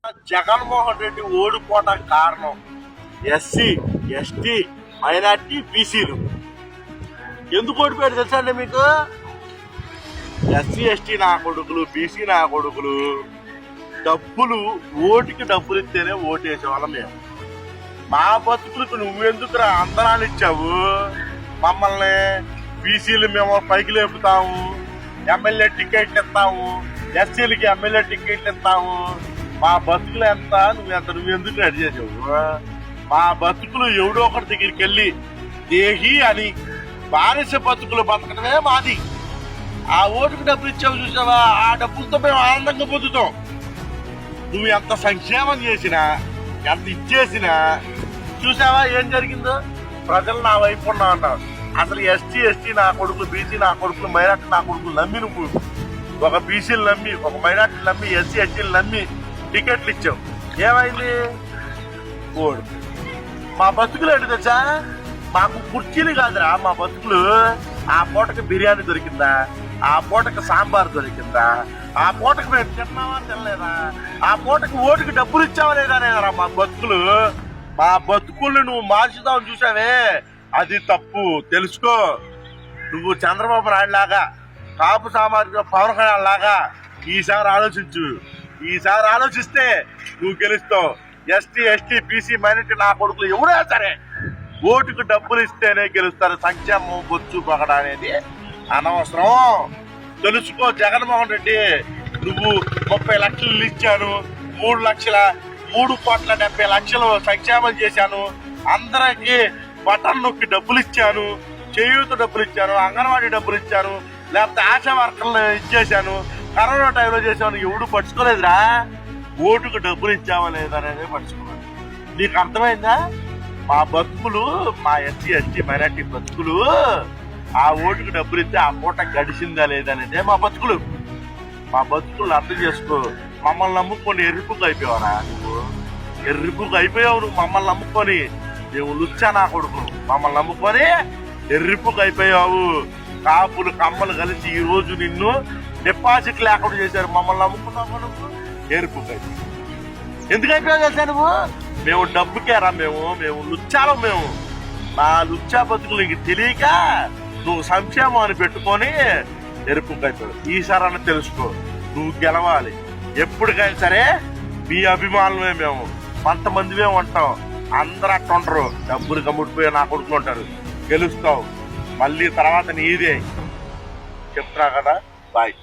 జగన్మోహన్ రెడ్డి ఓడిపోవడం కారణం SC ST minority బీసీలు. ఎందుకు ఓడిపోయాడు తెలుసా అండి మీకు? ఎస్సీ ఎస్టీ నా కొడుకులు, బీసీ నా కొడుకులు డబ్బులు, ఓటుకి డబ్బులు ఇస్తేనే ఓటేసేవాళ్ళం మేము. మా బతుకులకు నువ్వెందుకురా అందరాలు ఇచ్చావు? మమ్మల్ని బీసీలు మేము పైకి లేపుతాము, ఎమ్మెల్యే టికెట్లు ఇస్తాము, ఎస్సీలకి ఎమ్మెల్యే టికెట్లు ఇస్తాము. మా బతుకులు ఎంత, నువ్వెందుకు రెడీ చేసావు? మా బతుకులు ఎవడో ఒకటి దగ్గరికి వెళ్ళి దేహి అని బానిస బతుకులు బతకడమే మాది. ఆ ఓటుకు డబ్బులు ఇచ్చావు చూసావా, ఆ డబ్బులతో మేము ఆనందంగా పొందుతాం. నువ్వు ఎంత సంక్షేమం చేసినా, ఎంత ఇచ్చేసినా చూసావా ఏం జరిగిందో? ప్రజలు నా వైపు ఉన్నా అన్నారు. అసలు ఎస్టీ నా కొడుకులు, బీసీ నా కొడుకులు, మైనార్టీ నా కొడుకులు నమ్మి నువ్వు ఒక బీసీలు నమ్మి, ఒక మైనార్టీలు నమ్మి, ఎస్సీలు నమ్మి టికెట్లు ఇచ్చావు. ఏమైంది? ఓడు. మా బతుకులు ఏంటి తెలుసా? మాకు కుర్చీలు కాదురా మా బతుకులు. ఆ పూటకి బిర్యానీ దొరికిందా? ఆ పూటకి సాంబార్ దొరికిందా? ఆ పూటకి మేము తిన్నావా తినలేదా? ఆ పూటకి ఓటుకి డబ్బులు ఇచ్చావా లేదా మా బతుకులు. మా బతుకుల్ని నువ్వు మార్చుదామని చూసావే, అది తప్పు తెలుసుకో. నువ్వు చంద్రబాబు నాయుడు లాగా, కాపు సామాజిక పవన్ కళ్యాణ్ లాగా ఈసారి ఆలోచించు. ఈసారి ఆలోచిస్తే నువ్వు గెలుస్తావు. ఎస్టీ బీసీ మైనారిటీ నా కొడుకులు ఎవరైనా సరే ఓటుకు డబ్బులు ఇస్తేనే గెలుస్తారు. సంక్షేమం బొచ్చు పొగడ అనేది అనవసరం. తెలుసుకో. జగన్మోహన్ రెడ్డి నువ్వు 30 లక్షలు ఇచ్చాను, 3,70,00,000 సంక్షేమం చేశాను, అందరికి బటన్ నొక్కి డబ్బులు ఇచ్చాను, చేయూత డబ్బులు ఇచ్చాను, అంగన్వాడీ డబ్బులు ఇచ్చాను, లేకపోతే ఆశా వర్కర్లు ఇచ్చేసాను, కరోనా టైంలో చేసాను. ఎవడు పట్టుకోలేదురా. ఓటుకు డబ్బులు ఇచ్చావా లేదా అనేది పట్టుకున్నాను. నీకు అర్థమైందా? మా బతుకులు, మా ఎస్టీ మైనార్టీ బతుకులు ఆ ఓటుకు డబ్బులు ఇస్తే ఆ పూట గడిచిందా లేదా అనేదే మా బతుకులు. మా బతుకులు అర్థం చేసుకో. మమ్మల్ని నమ్ముకొని ఎర్రిపుకు అయిపోయావరా నువ్వు? ఎర్రిపుకు అయిపోయావు నువ్వు మమ్మల్ని నమ్ముకొని. మేము లుచ్చా నా కొడుకు మమ్మల్ని నమ్ముకొని ఎర్రిపుకు అయిపోయావు. కాపులు కమ్మలు కలిసి ఈ రోజు నిన్ను డిపాజిట్ లేకుండా చేశారు. మమ్మల్ని నమ్ముకున్నావు నువ్వు ఎర్రిపుకు అయిపోయావు. ఎందుకు అయిపోయావు తెలుసా నువ్వు? మేము డబ్బుకేరా, మేము లుచ్చాలో. మేము మా లుచ్చా బతుకులు నీకు తెలియక నువ్వు సంక్షేమం అని పెట్టుకొని ఎరుపుకు అయిపోయావు. ఈసారన్నా తెలుసుకో. నువ్వు గెలవాలి. ఎప్పటికైనా సరే మీ అభిమానులమే మేము. కొంతమందివే ఉంటాం, అందరూ అట్ట ఉంటారు. డబ్బులు కమ్ముడిపోయి నా కొడుకులు ఉంటారు. గెలుస్తావు. మళ్ళీ తర్వాత నీదే చెప్తున్నా కదా. బాయ్.